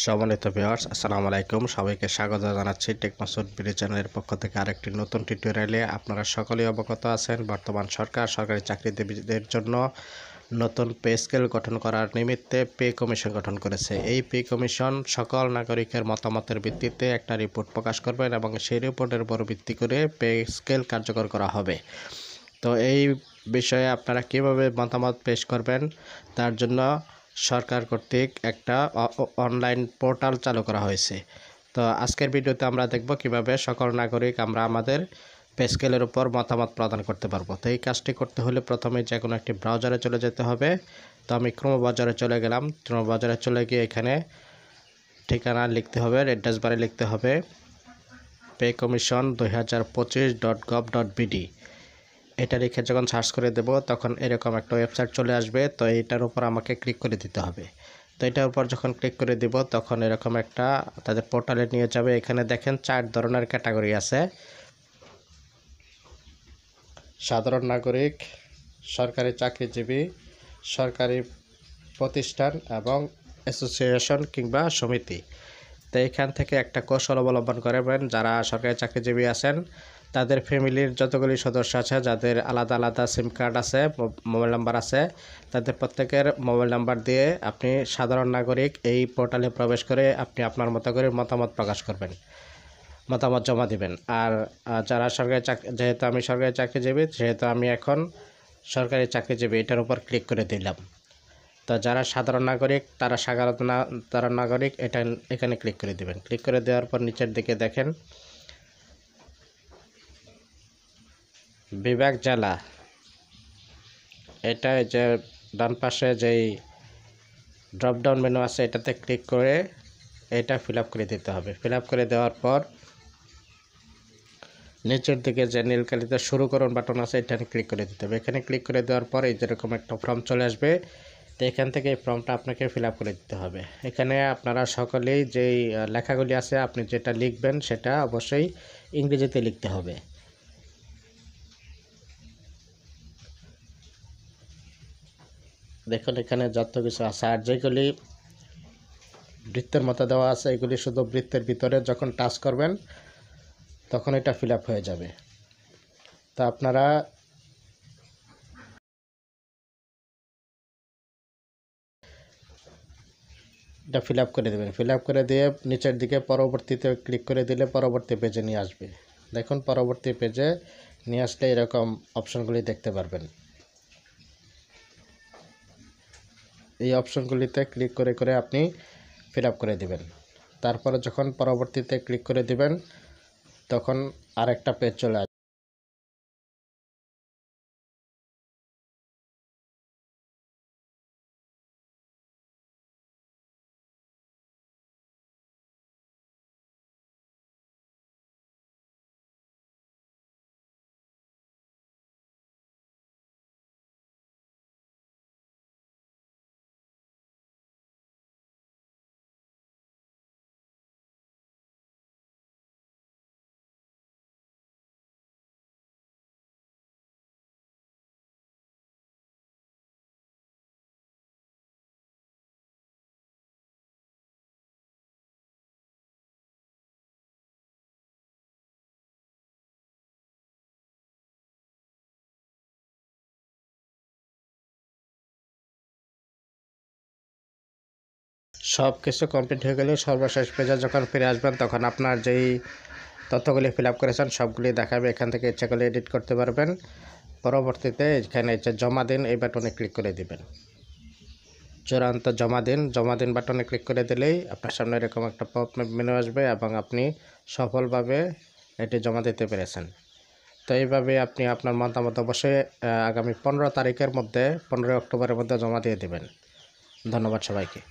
সম্মানিত ভিউয়ার্স, আসসালামু আলাইকুম। সবাইকে স্বাগত জানাচ্ছি টেক মাসুদ বিডি চ্যানেলের পক্ষ থেকে আরেকটি নতুন টিউটোরিয়ালে। আপনারা সকলেই অবগত আছেন, বর্তমান সরকার সরকারি চাকরিজীবীদের জন্য নতুন পে স্কেল গঠন করার নিমিত্তে পে কমিশন গঠন করেছে। এই পে কমিশন সকল নাগরিকের মতামতের ভিত্তিতে একটা রিপোর্ট প্রকাশ করবেন এবং সেই রিপোর্টের উপর ভিত্তি করে পে স্কেল কার্যকর করা হবে। তো এই বিষয়ে আপনারা কিভাবে মতামত পেশ করবেন, তার জন্য সরকার কর্তৃক একটা অনলাইন পোর্টাল চালু করা হয়েছে। তো আজকের ভিডিওতে আমরা দেখব কিভাবে সকল নাগরিক আমরা আমাদের পে স্কেলের উপর মতামত প্রদান করতে পারবো। তো এই কাজটি করতে হলে প্রথমে যে কোনো একটি ব্রাউজারে চলে যেতে হবে। তো আমি ক্রোম ব্রাউজারে চলে গেলাম। ক্রোম ব্রাউজারে চলে গিয়ে এখানে ঠিকানা লিখতে হবে, অ্যাড্রেস বারে লিখতে হবে paycommission2025.gov.bd। এটা লিখে যখন সার্চ করে দেব তখন এরকম একটা ওয়েবসাইট চলে আসবে। তো এটার উপর আমাকে ক্লিক করে দিতে হবে। তো এটার উপর যখন ক্লিক করে দিব তখন এরকম একটা তাদের পোর্টালে নিয়ে যাবে। এখানে দেখেন 4 ধরনের ক্যাটাগরি আছে: সাধারণ নাগরিক, সরকারি চাকরিজীবী, সরকারি প্রতিষ্ঠান এবং অ্যাসোসিয়েশন কিংবা সমিতি। তো এখান থেকে একটা কৌশল অবলম্বন করবেন। যারা সরকারি চাকরিজীবী আছেন তাদের ফ্যামিলির যতগুলি সদস্য আছে, যাদের আলাদা আলাদা সিম কার্ড আছে, মোবাইল নাম্বার আছে, তাদের প্রত্যেকের মোবাইল নাম্বার দিয়ে আপনি সাধারণ নাগরিক এই পোর্টালে প্রবেশ করে আপনি আপনার মতো করে মতামত প্রকাশ করবেন, মতামত জমা দিবেন। আর যারা সরকারি যেহেতু আমি সরকারি চাকরিজীবী, সেহেতু আমি এখন সরকারি চাকরিজীবী এটার উপর ক্লিক করে দিলাম। তো যারা সাধারণ নাগরিক তারা সাধারণ নাগরিক এখানে ক্লিক করে দিবেন। ক্লিক করে দেওয়ার পর নিচের দিকে দেখেন বিভাগ জেলা, এটা যে ডান পাশে যেই ড্রপডাউন মেনু আছে এটাতে ক্লিক করে এটা ফিল আপ করে দিতে হবে। ফিল আপ করে দেওয়ার পর নিচের দিকে যে নীল কালিতে শুরু করুন বাটন আছে এখানে ক্লিক করে দিতে হবে। এখানে ক্লিক করে দেওয়ার পর এই যেরকম একটা ফর্ম চলে আসবে। তো এখান থেকে এই ফর্মটা আপনাকে ফিল আপ করে দিতে হবে। এখানে আপনারা সকলেই যেই লেখাগুলি আছে আপনি যেটা লিখবেন সেটা অবশ্যই ইংরেজিতে লিখতে হবে। দেখুন এখানে যত কিছু আছে, আর যেগুলি বৃত্তের মতো দেওয়া আছে এগুলি শুধু বৃত্তের ভিতরে যখন টাচ করবেন তখন এটা ফিল আপ হয়ে যাবে। তো আপনারা এটা ফিল আপ করে দেবেন। ফিল আপ করে দিয়ে নিচের দিকে পরবর্তীতে ক্লিক করে দিলে পরবর্তী পেজে নিয়ে আসবে। দেখুন পরবর্তী পেজে নিয়ে আসলে এরকম অপশনগুলি দেখতে পারবেন। এই অপশনগুলিতে ক্লিক করে করে আপনি ফিল আপ করে দিবেন। তারপরে যখন পরবর্তীতে ক্লিক করে দিবেন তখন আরেকটা পেজ চলে আসবে। সব কিছু কমপ্লিট হয়ে গেলে সর্বশেষ পেজে যখন ফিরে আসবেন তখন আপনার যেই তথ্যগুলি ফিল আপ করেছেন সবগুলি দেখাবে। এখান থেকে ইচ্ছা করলে এডিট করতে পারবেন। পরবর্তীতে এখানে জমা দিন এই বাটনে ক্লিক করে দিবেন। চূড়ান্ত জমা দিন বাটনে ক্লিক করে দিলেই আপনার সামনে এরকম একটা পপ মেনু আসবে এবং আপনি সফলভাবে এটি জমা দিতে পেরেছেন। তো এইভাবে আপনি আপনার মতামত অবশ্যই আগামী 15 তারিখের মধ্যে 15 অক্টোবরের মধ্যে জমা দিয়ে দেবেন। ধন্যবাদ সবাইকে।